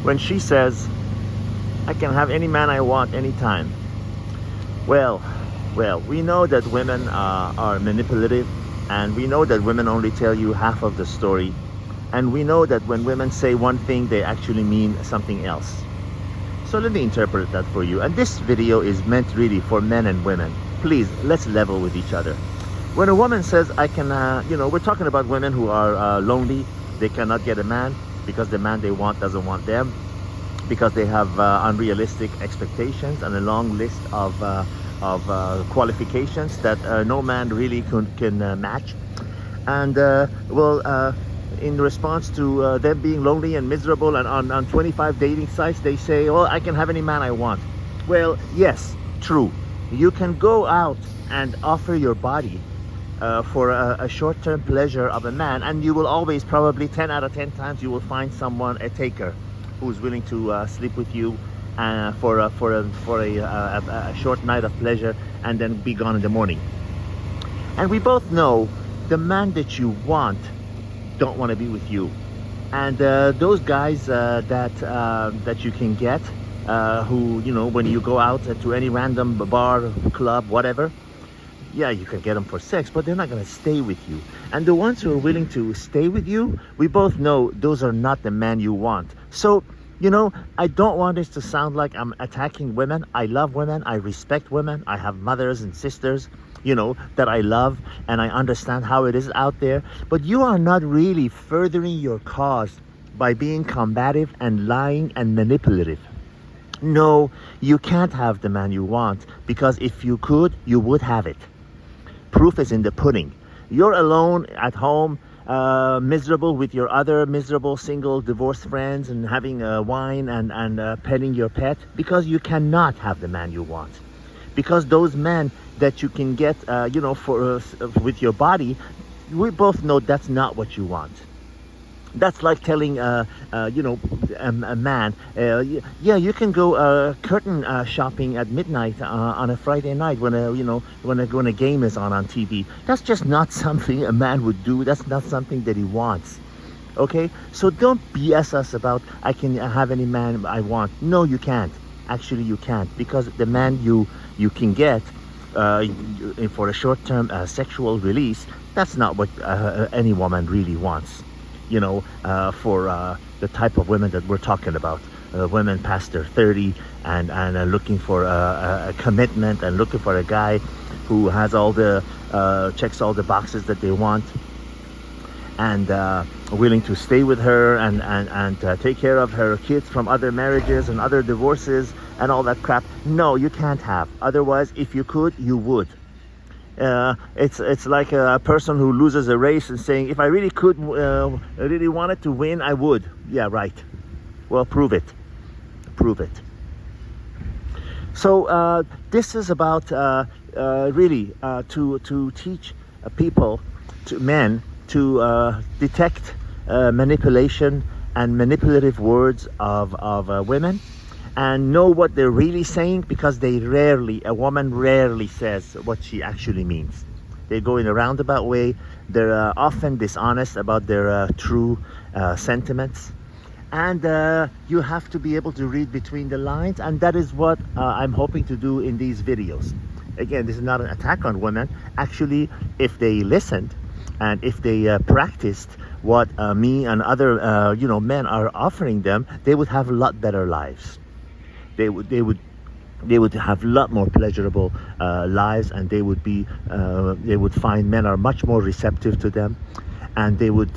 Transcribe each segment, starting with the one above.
when she says, I can have any man I want anytime. Well, we know that women are manipulative, and we know that women only tell you half of the story, and we know that when women say one thing, they actually mean something else. So let me interpret that for you. And this video is meant really for men and women. Please, let's level with each other. When a woman says, I can, we're talking about women who are lonely. They cannot get a man because the man they want doesn't want them, because they have unrealistic expectations and a long list of qualifications that no man really can match. And in response to them being lonely and miserable, and on 25 dating sites, they say, oh, I can have any man I want. Well, yes, true. You can go out and offer your body for a short-term pleasure of a man, and you will always, probably 10 out of 10 times, you will find someone, a taker, who's willing to sleep with you for a short night of pleasure and then be gone in the morning. And we both know the man that you want don't want to be with you. And those guys that you can get, who, when you go out to any random bar, club, whatever, yeah, you can get them for sex, but they're not going to stay with you. And the ones who are willing to stay with you, we both know those are not the man you want. So, I don't want this to sound like I'm attacking women. I love women. I respect women. I have mothers and sisters, that I love, and I understand how it is out there. But you are not really furthering your cause by being combative and lying and manipulative. No, you can't have the man you want, because if you could, you would have it. Proof is in the pudding. You're alone at home, miserable with your other miserable single divorced friends, and having wine and petting your pet, because you cannot have the man you want. Because those men that you can get, with your body, we both know that's not what you want. That's like telling, a man, yeah, you can go curtain shopping at midnight on a Friday night when a game is on TV. That's just not something a man would do. That's not something that he wants. Okay, so don't BS us about I can have any man I want. No, you can't. Actually, you can't, because the man you can get for a short-term sexual release, that's not what any woman really wants. For the type of women that we're talking about, women past their 30 and looking for a commitment, and looking for a guy who has all the checks all the boxes that they want, and willing to stay with her and take care of her kids from other marriages and other divorces and all that crap. No, you can't have. Otherwise, if you could, you would. It's like a person who loses a race and saying, if I really could, really wanted to win, I would. Yeah, right. Well, prove it. Prove it. So this is about really to teach people, to men, to detect manipulation and manipulative words of women, and know what they're really saying, because a woman rarely says what she actually means. They go in a roundabout way. They're often dishonest about their true sentiments. And you have to be able to read between the lines, and that is what I'm hoping to do in these videos. Again, this is not an attack on women. Actually, if they listened and if they practiced what me and other men are offering them, they would have a lot better lives. They would have a lot more pleasurable lives, and they would find men are much more receptive to them, and they would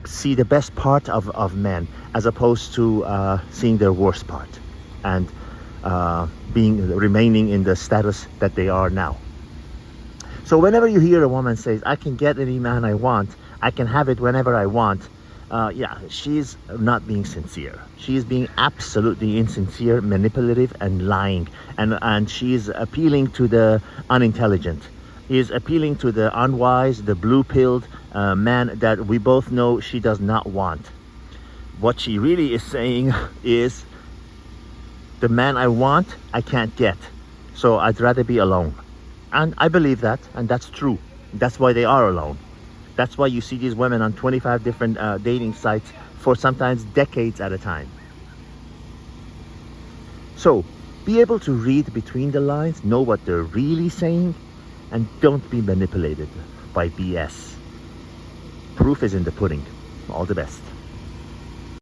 see the best part of men, as opposed to seeing their worst part, and remaining in the status that they are now. So whenever you hear a woman say, I can get any man I want, I can have it whenever I want, yeah, she's not being sincere. She's being absolutely insincere, manipulative, and lying. And she's appealing to the unintelligent. Is appealing to the unwise, the blue-pilled man that we both know she does not want. What she really is saying is, the man I want, I can't get. So I'd rather be alone. And I believe that, and that's true. That's why they are alone. That's why you see these women on 25 different dating sites for sometimes decades at a time. So be able to read between the lines, know what they're really saying, and don't be manipulated by BS. Proof is in the pudding. All the best.